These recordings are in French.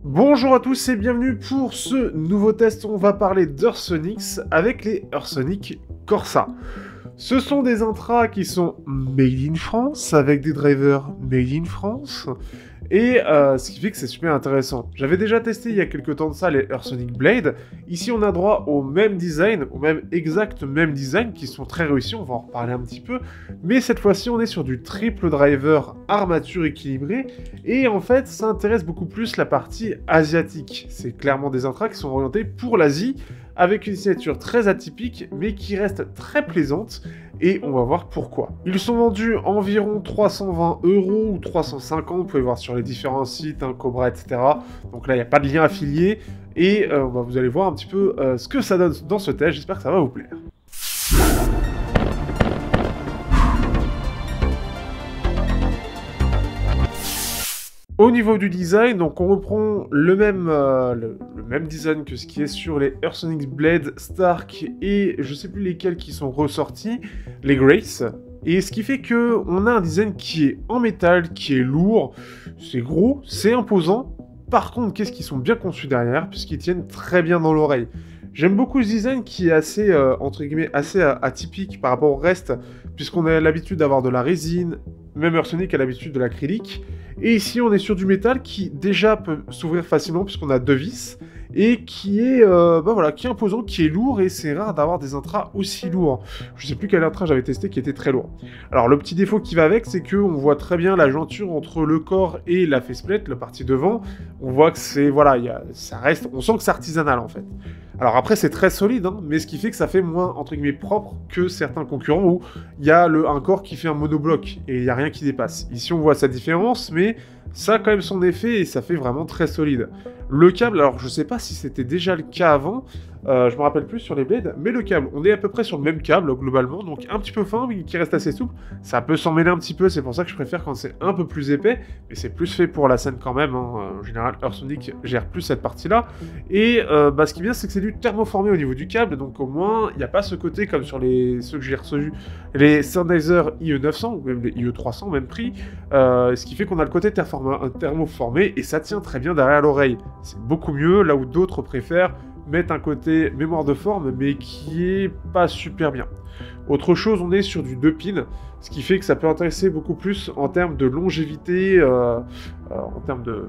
Bonjour à tous et bienvenue pour ce nouveau test. On va parler d'Eursonics avec les Eursonic Corsa. Ce sont des intras qui sont made in France, avec des drivers made in France, et ce qui fait que c'est super intéressant. J'avais déjà testé il y a quelques temps de ça les Eursonic Blade. Ici on a droit au même design, au même exact même design, qui sont très réussis, on va en reparler un petit peu. Mais cette fois-ci on est sur du triple driver armature équilibrée, et en fait ça intéresse beaucoup plus la partie asiatique. C'est clairement des intras qui sont orientés pour l'Asie, avec une signature très atypique, mais qui reste très plaisante, et on va voir pourquoi. Ils sont vendus environ 320 € ou 350, vous pouvez voir sur les différents sites, hein, Cobra, etc. Donc là, il n'y a pas de lien affilié, et vous allez voir un petit peu ce que ça donne dans ce test, j'espère que ça va vous plaire. Au niveau du design, donc on reprend le même design que ce qui est sur les Eursonic Blade, Stark et je sais plus lesquels qui sont ressortis, les Grace. Et ce qui fait que on a un design qui est en métal, qui est lourd, c'est gros, c'est imposant. Par contre, qu'est-ce qu'ils sont bien conçus derrière, puisqu'ils tiennent très bien dans l'oreille. J'aime beaucoup ce design qui est assez, entre guillemets, assez atypique par rapport au reste, puisqu'on a l'habitude d'avoir de la résine, même Eursonic a l'habitude de l'acrylique. Et ici, on est sur du métal qui déjà peut s'ouvrir facilement puisqu'on a deux vis et qui est, qui est imposant, qui est lourd, et c'est rare d'avoir des intras aussi lourds. Je sais plus quel intra j'avais testé qui était très lourd. Alors le petit défaut qui va avec, c'est que on voit très bien la jointure entre le corps et la faceplate, la partie devant. On voit que c'est, ça reste, on sent que c'est artisanal en fait. Alors après c'est très solide, hein, mais ce qui fait que ça fait moins entre guillemets propre que certains concurrents où il y a un corps qui fait un monobloc et il n'y a rien qui dépasse. Ici on voit sa différence, mais ça a quand même son effet et ça fait vraiment très solide. Le câble, alors je sais pas si c'était déjà le cas avant, je me rappelle plus sur les blades, mais le câble, on est à peu près sur le même câble globalement, donc un petit peu fin mais qui reste assez souple. Ça peut s'en mêler un petit peu, c'est pour ça que je préfère quand c'est un peu plus épais, mais c'est plus fait pour la scène quand même, hein. En général Eursonic gère plus cette partie-là. Et ce qui est bien, c'est que c'est du thermoformé au niveau du câble, donc au moins il n'y a pas ce côté comme sur ceux que j'ai reçus, les Sennheiser IE900 ou même les IE300 même prix, ce qui fait qu'on a le côté thermoformé et ça tient très bien derrière l'oreille. C'est beaucoup mieux, là où d'autres préfèrent mettre un côté mémoire de forme, mais qui est pas super bien. Autre chose, on est sur du 2 pins, ce qui fait que ça peut intéresser beaucoup plus en termes de longévité, en termes de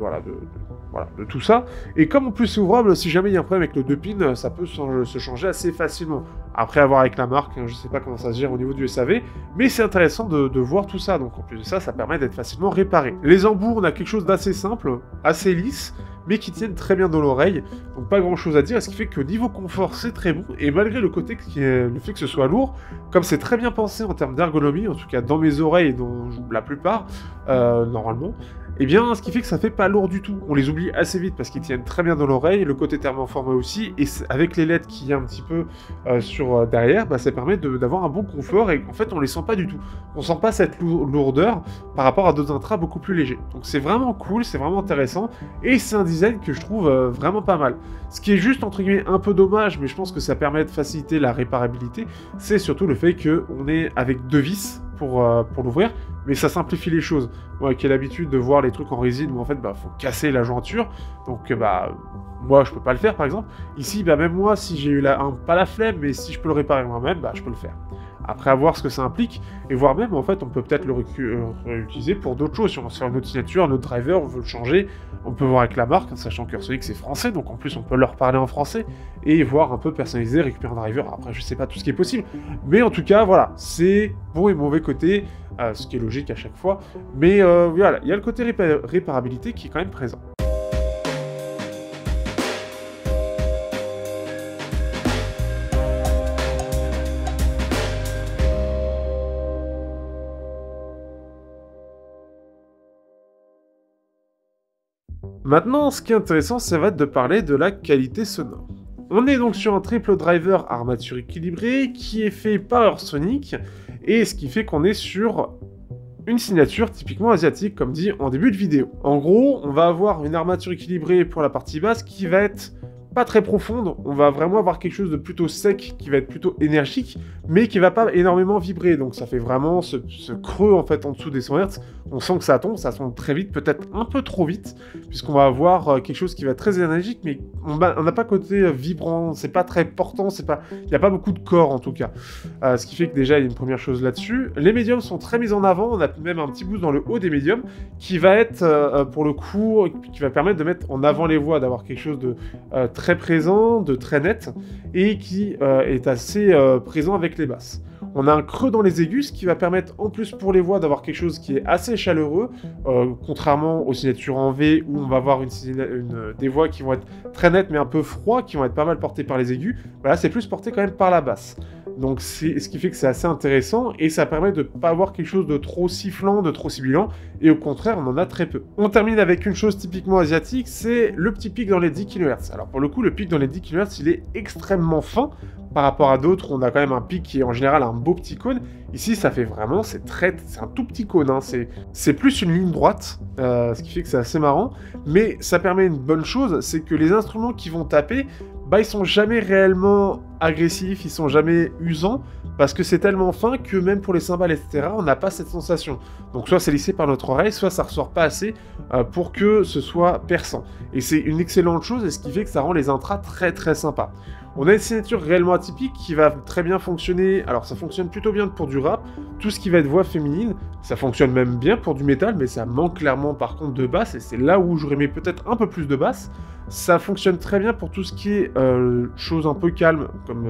tout ça. Et comme en plus c'est ouvrable, si jamais il y a un problème avec le 2 pins, ça peut se changer assez facilement. Après, à voir avec la marque, hein, je sais pas comment ça se gère au niveau du SAV, mais c'est intéressant de voir tout ça. Donc en plus de ça, ça permet d'être facilement réparé. Les embouts, on a quelque chose d'assez simple, assez lisse, mais qui tiennent très bien dans l'oreille, donc pas grand chose à dire, ce qui fait que niveau confort c'est très bon, et malgré le fait que ce soit lourd, comme c'est très bien pensé en termes d'ergonomie, en tout cas dans mes oreilles et dans la plupart, normalement, et bien ce qui fait que ça fait pas lourd du tout. On les oublie assez vite parce qu'ils tiennent très bien dans l'oreille, le côté thermoformé aussi, et avec les LED qu'il y a un petit peu derrière, ça permet d'avoir un bon confort, et en fait on les sent pas du tout. On sent pas cette lourdeur par rapport à d'autres intras beaucoup plus légers. Donc c'est vraiment cool, c'est vraiment intéressant, et c'est un design que je trouve vraiment pas mal. Ce qui est juste entre guillemets un peu dommage, mais je pense que ça permet de faciliter la réparabilité, c'est surtout le fait qu'on est avec deux vis pour l'ouvrir, mais ça simplifie les choses. Moi qui ai l'habitude de voir les trucs en résine où en fait faut casser la jointure, donc moi je peux pas le faire par exemple. Ici même moi, si j'ai eu pas la flemme, mais si je peux le réparer moi-même, je peux le faire. Après, à voir ce que ça implique, et voir même, en fait, on peut peut-être le réutiliser pour d'autres choses. Si on veut faire une autre signature, un autre driver, on veut le changer, on peut voir avec la marque, sachant que Eursonic c'est français, donc en plus on peut leur parler en français, et voir un peu personnaliser, récupérer un driver. Après, je sais pas tout ce qui est possible, mais en tout cas, voilà, c'est bon et mauvais côté, ce qui est logique à chaque fois, mais voilà, il y a le côté réparabilité qui est quand même présent. Maintenant, ce qui est intéressant, ça va être de parler de la qualité sonore. On est donc sur un triple driver armature équilibrée qui est fait par Eursonic, et ce qui fait qu'on est sur une signature typiquement asiatique, comme dit en début de vidéo. En gros, on va avoir une armature équilibrée pour la partie basse qui va être pas très profonde, on va vraiment avoir quelque chose de plutôt sec, qui va être plutôt énergique, mais qui va pas énormément vibrer, donc ça fait vraiment ce creux en fait en dessous des 100 Hz, on sent que ça tombe très vite, peut-être un peu trop vite, puisqu'on va avoir quelque chose qui va être très énergique, mais on n'a pas côté vibrant, c'est pas très portant, il n'y a pas beaucoup de corps en tout cas, ce qui fait que déjà il y a une première chose là-dessus. Les médiums sont très mis en avant, on a même un petit boost dans le haut des médiums, qui va être pour le coup, qui va permettre de mettre en avant les voix, d'avoir quelque chose de très présent, de très net, et qui est assez présent avec les basses. On a un creux dans les aigus, ce qui va permettre en plus pour les voix d'avoir quelque chose qui est assez chaleureux, contrairement aux signatures en V où on va avoir des voix qui vont être très nettes mais un peu froides, qui vont être pas mal portées par les aigus. Voilà, c'est plus porté quand même par la basse. Donc c'est ce qui fait que c'est assez intéressant et ça permet de ne pas avoir quelque chose de trop sifflant, de trop sibilant, et au contraire on en a très peu. On termine avec une chose typiquement asiatique, c'est le petit pic dans les 10 kHz. Alors pour le coup le pic dans les 10 kHz il est extrêmement fin par rapport à d'autres où on a quand même un pic qui est en général un beau petit cône. Ici ça fait vraiment, c'est un tout petit cône, hein. C'est plus une ligne droite, ce qui fait que c'est assez marrant, mais ça permet une bonne chose, c'est que les instruments qui vont taper, bah ils sont jamais réellement agressifs, ils sont jamais usants, parce que c'est tellement fin que même pour les cymbales, etc., on n'a pas cette sensation. Donc soit c'est lissé par notre oreille, soit ça ressort pas assez pour que ce soit perçant. Et c'est une excellente chose, et ce qui fait que ça rend les intras très très sympas. On a une signature réellement atypique qui va très bien fonctionner, alors ça fonctionne plutôt bien pour du rap, tout ce qui va être voix féminine, ça fonctionne même bien pour du métal, mais ça manque clairement par contre de basse, et c'est là où j'aurais aimé peut-être un peu plus de basse. Ça fonctionne très bien pour tout ce qui est choses un peu calmes, comme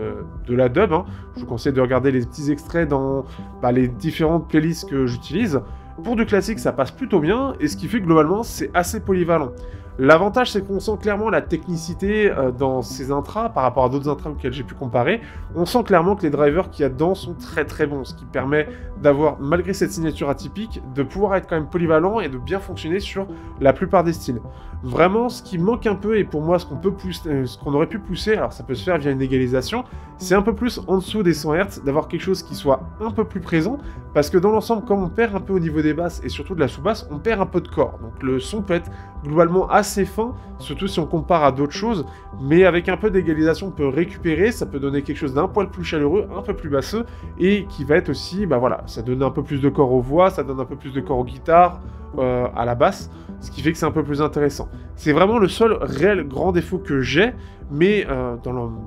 de la dub, hein. Je vous conseille de regarder les petits extraits dans les différentes playlists que j'utilise. Pour du classique, ça passe plutôt bien, et ce qui fait que globalement, c'est assez polyvalent. L'avantage, c'est qu'on sent clairement la technicité dans ces intras par rapport à d'autres intras auxquels j'ai pu comparer. On sent clairement que les drivers qu'il y a dedans sont très très bons, ce qui permet d'avoir, malgré cette signature atypique, de pouvoir être quand même polyvalent et de bien fonctionner sur la plupart des styles. Vraiment, ce qui manque un peu, et pour moi, ce qu'on aurait pu pousser, alors ça peut se faire via une égalisation, c'est un peu plus en dessous des 100 Hz, d'avoir quelque chose qui soit un peu plus présent, parce que dans l'ensemble, comme on perd un peu au niveau des basses, et surtout de la sous-basse, on perd un peu de corps. Donc le son peut être globalement assez fin, surtout si on compare à d'autres choses, mais avec un peu d'égalisation, on peut récupérer, ça peut donner quelque chose d'un poil plus chaleureux, un peu plus basseux, et qui va être aussi, ça donne un peu plus de corps aux voix, ça donne un peu plus de corps aux guitares, à la basse, ce qui fait que c'est un peu plus intéressant. C'est vraiment le seul réel grand défaut que j'ai, mais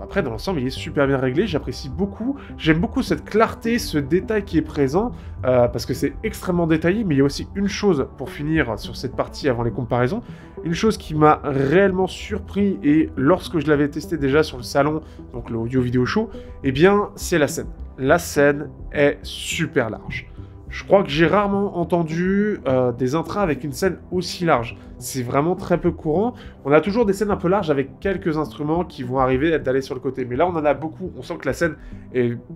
après dans l'ensemble il est super bien réglé, j'apprécie beaucoup, j'aime beaucoup cette clarté, ce détail qui est présent, parce que c'est extrêmement détaillé, mais il y a aussi une chose, pour finir sur cette partie avant les comparaisons, une chose qui m'a réellement surpris, et lorsque je l'avais testé déjà sur le salon, donc le audio vidéo show, eh bien c'est la scène. La scène est super large. Je crois que j'ai rarement entendu des intras avec une scène aussi large. C'est vraiment très peu courant. On a toujours des scènes un peu larges avec quelques instruments qui vont arriver d'aller sur le côté. Mais là, on en a beaucoup. On sent que la scène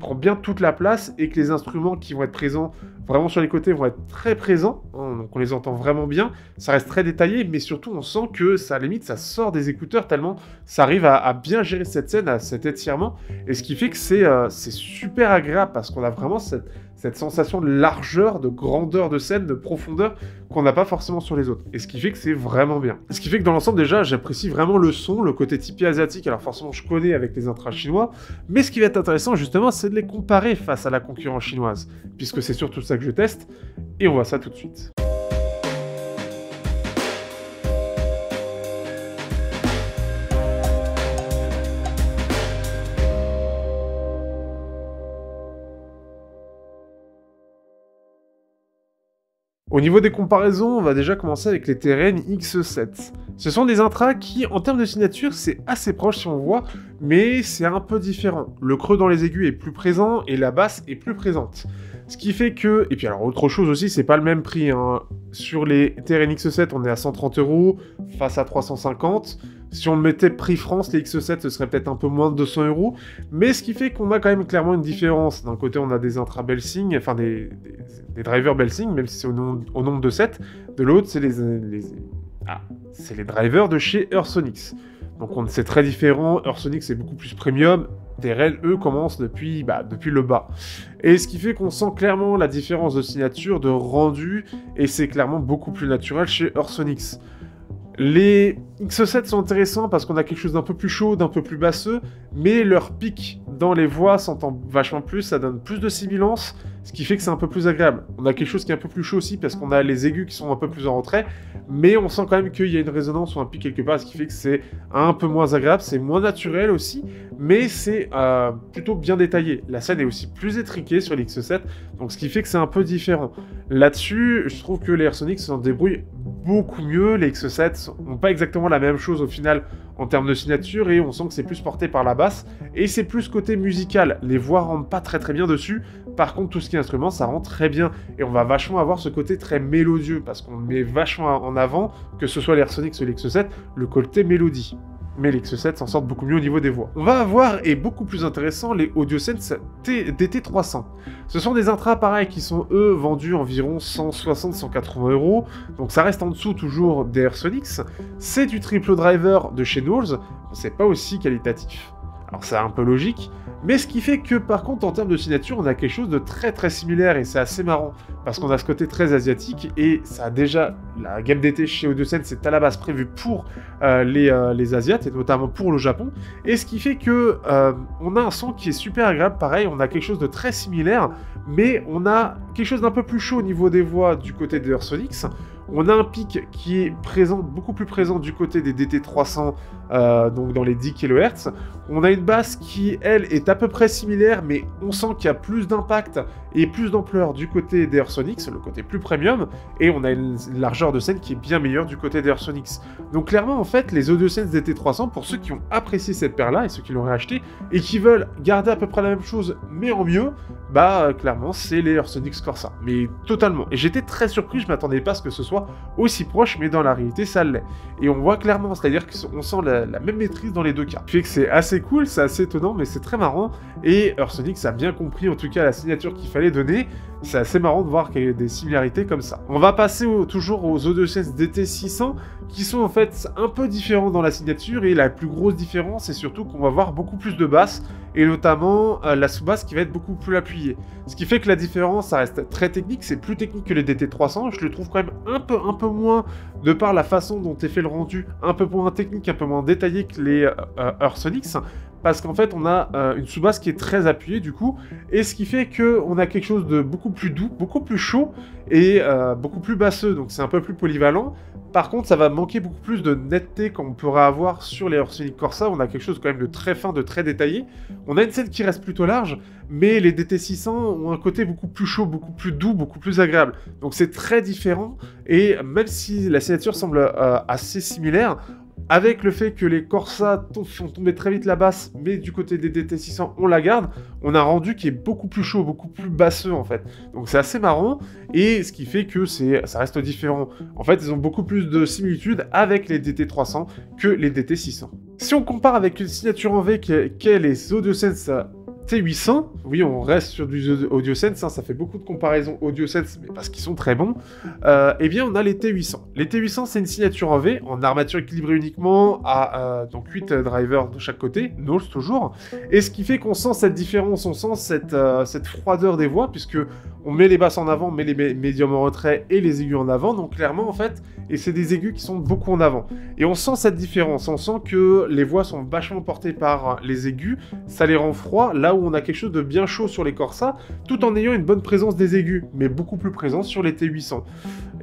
prend bien toute la place et que les instruments qui vont être présents vraiment sur les côtés vont être très présents. Donc on les entend vraiment bien. Ça reste très détaillé, mais surtout on sent que ça, à la limite, ça sort des écouteurs tellement ça arrive à bien gérer cette scène, à cet étirement. Et ce qui fait que c'est super agréable parce qu'on a vraiment cette sensation de largeur, de grandeur de scène, de profondeur qu'on n'a pas forcément sur les autres. Et ce qui fait que c'est vraiment bien. Ce qui fait que dans l'ensemble, déjà, j'apprécie vraiment le son, le côté typé asiatique. Alors forcément, je connais avec les intras chinois, mais ce qui va être intéressant, justement, c'est de les comparer face à la concurrence chinoise, puisque c'est surtout ça que je teste, et on voit ça tout de suite. Au niveau des comparaisons, on va déjà commencer avec les TRN X7. Ce sont des intras qui, en termes de signature, c'est assez proche si on voit, mais c'est un peu différent. Le creux dans les aigus est plus présent et la basse est plus présente. Ce qui fait que... Et puis alors, autre chose aussi, c'est pas le même prix, hein. Sur les TRN X7, on est à 130 € face à 350. Si on le mettait prix France, les X7, ce serait peut-être un peu moins de 200 €. Mais ce qui fait qu'on a quand même clairement une différence. D'un côté, on a des intras Belsing, enfin des drivers Belsing, même si c'est au nombre de 7. De l'autre, c'est les drivers de chez Eursonix. Donc c'est très différent. Eursonix c'est beaucoup plus premium. TRL, eux, commencent depuis le bas. Et ce qui fait qu'on sent clairement la différence de signature, de rendu, et c'est clairement beaucoup plus naturel chez Eursonix. Les X7 sont intéressants parce qu'on a quelque chose d'un peu plus chaud, d'un peu plus basseux, mais leur pic dans les voix s'entend vachement plus, ça donne plus de sibilance, ce qui fait que c'est un peu plus agréable. On a quelque chose qui est un peu plus chaud aussi parce qu'on a les aigus qui sont un peu plus en retrait, mais on sent quand même qu'il y a une résonance ou un pic quelque part, ce qui fait que c'est un peu moins agréable, c'est moins naturel aussi, mais c'est plutôt bien détaillé. La scène est aussi plus étriquée sur l'X7, donc ce qui fait que c'est un peu différent. Là-dessus, je trouve que les Airsonic s'en débrouillent beaucoup mieux. Les X7 n'ont pas exactement la même chose au final en termes de signature et on sent que c'est plus porté par la basse et c'est plus côté musical. Les voix rentrent pas très bien dessus. Par contre, tout ce qui est instrument, ça rentre très bien et on va vachement avoir ce côté très mélodieux parce qu'on met vachement en avant, que ce soit l'Airsonic ou l'X7, le côté mélodie. Mais les X7 s'en sortent beaucoup mieux au niveau des voix. On va avoir, et beaucoup plus intéressant, les AudioSense DT300. Ce sont des intra-appareils qui sont, eux, vendus environ 160-180 €, donc ça reste en dessous toujours des Airsonics. C'est du triple driver de chez Knowles, c'est pas aussi qualitatif. Alors c'est un peu logique, mais ce qui fait que par contre en termes de signature on a quelque chose de très similaire et c'est assez marrant parce qu'on a ce côté très asiatique et ça a déjà, la gamme DT chez AudioSense c'est à la base prévu pour les Asiates et notamment pour le Japon et ce qui fait que on a un son qui est super agréable, pareil on a quelque chose de très similaire mais on a quelque chose d'un peu plus chaud au niveau des voix du côté des Airsonics. On a un pic qui est présent, beaucoup plus présent du côté des DT300, donc dans les 10 kHz. On a une basse qui, elle, est à peu près similaire, mais on sent qu'il y a plus d'impact et plus d'ampleur du côté des Airsonics, le côté plus premium, et on a une largeur de scène qui est bien meilleure du côté des Airsonics. Donc clairement, en fait, les AudioSense DT300, pour ceux qui ont apprécié cette paire-là, et ceux qui l'auraient acheté, et qui veulent garder à peu près la même chose, mais en mieux, bah clairement, c'est les Airsonics Corsa. Mais totalement. Et j'étais très surpris, je m'attendais pas à ce que ce soit aussi proche, mais dans la réalité, ça l'est. Et on voit clairement, c'est-à-dire qu'on sent la même maîtrise dans les deux cas. Ce qui fait que c'est assez cool, c'est assez étonnant, mais c'est très marrant. Et Airsonics a bien compris, en tout cas, la signature qu'il fallait donner. C'est assez marrant de voir qu'il y a des similarités comme ça. On va passer toujours aux AudioSense DT600, qui sont en fait un peu différents dans la signature, et la plus grosse différence, c'est surtout qu'on va voir beaucoup plus de basses, et notamment la sous-basse qui va être beaucoup plus appuyée. Ce qui fait que la différence, ça reste très technique, c'est plus technique que les DT300, je le trouve quand même un peu moins, de par la façon dont est fait le rendu, un peu moins technique, un peu moins détaillé que les Airsonics, parce qu'en fait on a une sous-basse qui est très appuyée du coup, et ce qui fait qu'on a quelque chose de beaucoup plus doux, beaucoup plus chaud, et beaucoup plus basseux, donc c'est un peu plus polyvalent. Par contre, ça va manquer beaucoup plus de netteté qu'on pourrait avoir sur les Airsonic Corsa. On a quelque chose quand même de très fin, de très détaillé. On a une scène qui reste plutôt large, mais les DT600 ont un côté beaucoup plus chaud, beaucoup plus doux, beaucoup plus agréable. Donc c'est très différent, et même si la signature semble assez similaire, avec le fait que les Corsa font tomber très vite la basse, mais du côté des DT600, on la garde, on a un rendu qui est beaucoup plus chaud, beaucoup plus basseux en fait. Donc c'est assez marrant, et ce qui fait que ça reste différent. En fait, ils ont beaucoup plus de similitudes avec les DT300 que les DT600. Si on compare avec une signature en V qu'est les AudioSense T800, oui, on reste sur du AudioSense, hein, ça fait beaucoup de comparaisons AudioSense, mais parce qu'ils sont très bons, eh bien on a les T800. Les T800, c'est une signature en V, en armature équilibrée uniquement, à donc 8 drivers de chaque côté, Knowles toujours, et ce qui fait qu'on sent cette différence, on sent cette froideur des voix, puisque on met les basses en avant, on met les médiums en retrait et les aigus en avant, donc clairement en fait, et c'est des aigus qui sont beaucoup en avant. Et on sent cette différence, on sent que les voix sont vachement portées par les aigus, ça les rend froids, là où on a quelque chose de bien chaud sur les Corsa, tout en ayant une bonne présence des aigus, mais beaucoup plus présente sur les T800.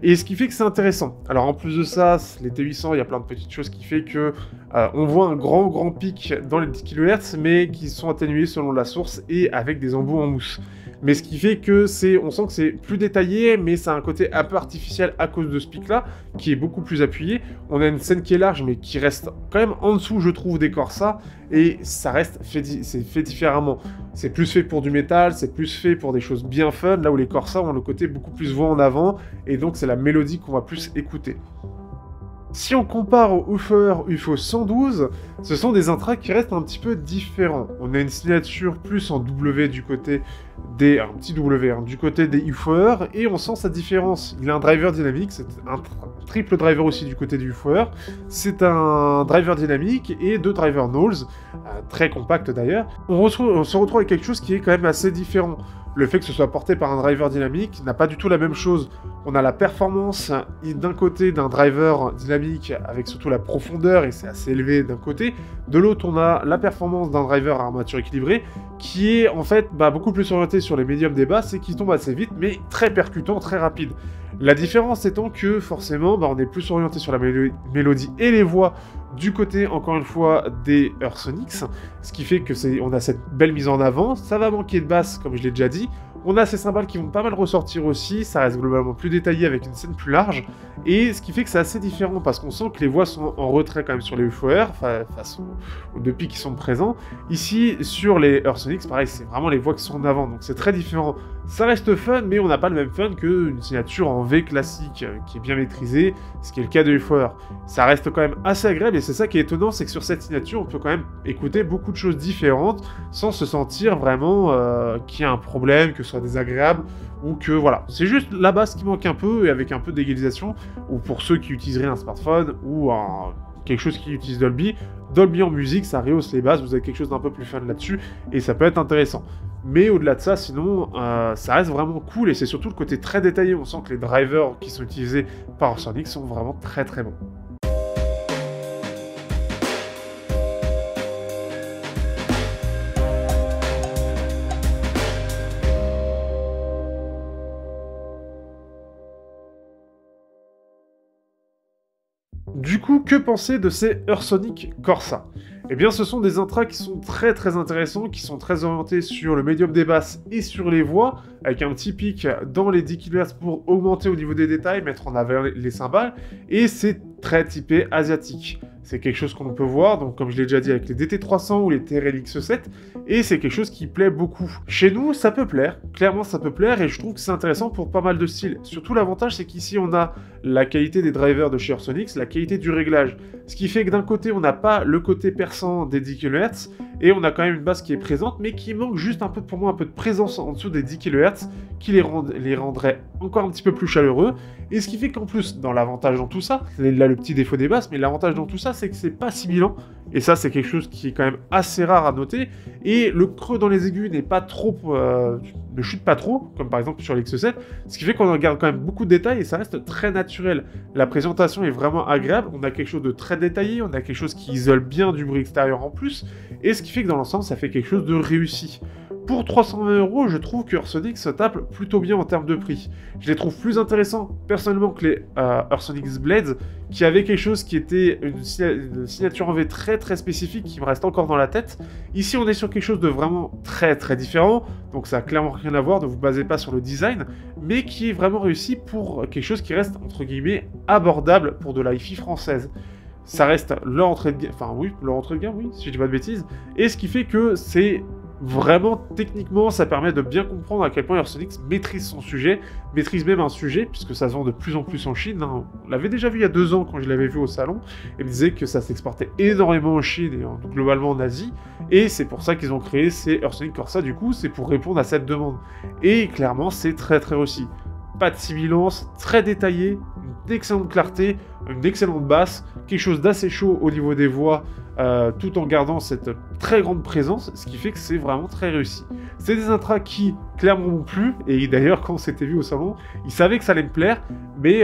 Et ce qui fait que c'est intéressant. Alors en plus de ça, les T800, il y a plein de petites choses qui fait que on voit un grand pic dans les 10 kHz, mais qui sont atténués selon la source et avec des embouts en mousse. Mais ce qui fait que on sent que c'est plus détaillé, mais ça a un côté un peu artificiel à cause de ce pic-là, qui est beaucoup plus appuyé. On a une scène qui est large, mais qui reste quand même en dessous, je trouve, des Corsa, et ça reste fait différemment. C'est plus fait pour du métal, c'est plus fait pour des choses bien fun, là où les Corsa ont le côté beaucoup plus voix en avant, et donc c'est la mélodie qu'on va plus écouter. Si on compare au Woofer UFO 112, ce sont des intras qui restent un petit peu différents. On a une signature plus en W du côté des... un petit W, hein, du côté des Woofers, et on sent sa différence. Il a un driver dynamique, c'est un triple driver aussi du côté du Woofer. C'est un driver dynamique et deux drivers Knowles, très compacts d'ailleurs. On se retrouve avec quelque chose qui est quand même assez différent. le fait que ce soit porté par un driver dynamique n'a pas du tout la même chose. On a la performance d'un côté d'un driver dynamique avec surtout la profondeur, et c'est assez élevé d'un côté. De l'autre, on a la performance d'un driver à armature équilibrée qui est en fait beaucoup plus orienté sur les médiums des basses et qui tombe assez vite, mais très percutant, très rapide. La différence étant que forcément, on est plus orienté sur la mélodie et les voix du côté, encore une fois, des Eursonics, ce qui fait que on a cette belle mise en avant. Ça va manquer de basse, comme je l'ai déjà dit. On a ces cymbales qui vont pas mal ressortir aussi, ça reste globalement plus détaillé avec une scène plus large, et ce qui fait que c'est assez différent, parce qu'on sent que les voix sont en retrait quand même sur les UFOR, face aux deux pics qui sont présents. Ici, sur les Eursonics, pareil, c'est vraiment les voix qui sont en avant, donc c'est très différent. Ça reste fun, mais on n'a pas le même fun qu'une signature en V classique, qui est bien maîtrisée, ce qui est le cas de UFOR. Ça reste quand même assez agréable, et c'est ça qui est étonnant, c'est que sur cette signature, on peut quand même écouter beaucoup de choses différentes, sans se sentir vraiment qu'il y a un problème, que ce soit désagréable, ou que voilà. C'est juste la basse qui manque un peu, et avec un peu d'égalisation, ou pour ceux qui utiliseraient un smartphone, ou quelque chose qui utilise Dolby en musique, ça rehausse les basses, vous avez quelque chose d'un peu plus fun là-dessus, et ça peut être intéressant. Mais au-delà de ça, sinon, ça reste vraiment cool, et c'est surtout le côté très détaillé. On sent que les drivers qui sont utilisés par Eursonics sont vraiment très très bons. Du coup, que penser de ces Eursonic Corsa? Eh bien, ce sont des intras qui sont très très intéressants, qui sont très orientés sur le médium des basses et sur les voix, avec un petit pic dans les 10 kHz pour augmenter au niveau des détails, mettre en avant les cymbales, et c'est très typé asiatique. C'est quelque chose qu'on peut voir, donc comme je l'ai déjà dit avec les DT300 ou les TRL-X7, et c'est quelque chose qui plaît beaucoup. Chez nous, ça peut plaire, clairement ça peut plaire, et je trouve que c'est intéressant pour pas mal de styles. Surtout l'avantage, c'est qu'ici on a la qualité des drivers de chez Eursonics, la qualité du réglage. Ce qui fait que d'un côté, on n'a pas le côté perçant des 10 kHz, et on a quand même une basse qui est présente, mais qui manque juste un peu, pour moi, un peu de présence en dessous des 10 kHz, qui les rendrait encore un petit peu plus chaleureux, et ce qui fait qu'en plus, dans l'avantage dans tout ça, c'est là le petit défaut des basses, mais l'avantage dans tout ça, c'est que c'est pas sibilant, et ça c'est quelque chose qui est quand même assez rare à noter, et le creux dans les aigus n'est pas trop, ne chute pas trop, comme par exemple sur l'X7, ce qui fait qu'on regarde quand même beaucoup de détails, et ça reste très naturel. La présentation est vraiment agréable, on a quelque chose de très détaillé, on a quelque chose qui isole bien du bruit extérieur en plus, et ce qui fait que dans l'ensemble, ça fait quelque chose de réussi. Pour 320 €, je trouve que Eursonics se tape plutôt bien en termes de prix. Je les trouve plus intéressants, personnellement, que les Eursonics Blades, qui avaient quelque chose qui était une signature en V très très spécifique, qui me reste encore dans la tête. Ici, on est sur quelque chose de vraiment très très différent, donc ça n'a clairement rien à voir, ne vous basez pas sur le design, mais qui est vraiment réussi pour quelque chose qui reste, entre guillemets, abordable pour de la hi-fi française. Ça reste leur entrée de gamme, enfin oui, leur entrée de gamme, oui, si je dis pas de bêtises, et ce qui fait que c'est vraiment, techniquement, ça permet de bien comprendre à quel point Eursonics maîtrise son sujet, maîtrise même un sujet, puisque ça se vend de plus en plus en Chine. Hein. On l'avait déjà vu il y a 2 ans quand je l'avais vu au salon, et me disait que ça s'exportait énormément en Chine et globalement en Asie, et c'est pour ça qu'ils ont créé ces Eursonic Corsa, du coup, c'est pour répondre à cette demande. Et clairement, c'est très très réussi. Pas de sibilance, très détaillé, une excellente clarté, une excellente basse, quelque chose d'assez chaud au niveau des voix, tout en gardant cette très grande présence, ce qui fait que c'est vraiment très réussi. C'est des intras qui, clairement, m'ont plu, et d'ailleurs, quand on s'était vu au salon, ils savaient que ça allait me plaire, mais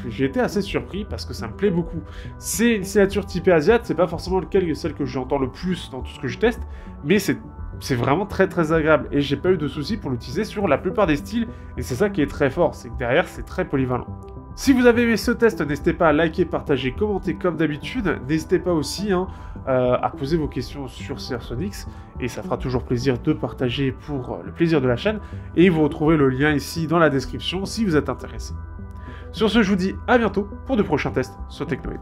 j'ai été assez surpris, parce que ça me plaît beaucoup. C'est une signature typée Asiate, c'est pas forcément celle que j'entends le plus dans tout ce que je teste, mais c'est vraiment très très agréable, et j'ai pas eu de soucis pour l'utiliser sur la plupart des styles, et c'est ça qui est très fort, c'est que derrière, c'est très polyvalent. Si vous avez aimé ce test, n'hésitez pas à liker, partager, commenter comme d'habitude. N'hésitez pas aussi à poser vos questions sur ces Eursonics, et ça fera toujours plaisir de partager pour le plaisir de la chaîne. Et vous retrouverez le lien ici dans la description si vous êtes intéressé. Sur ce, je vous dis à bientôt pour de prochains tests sur Technoid.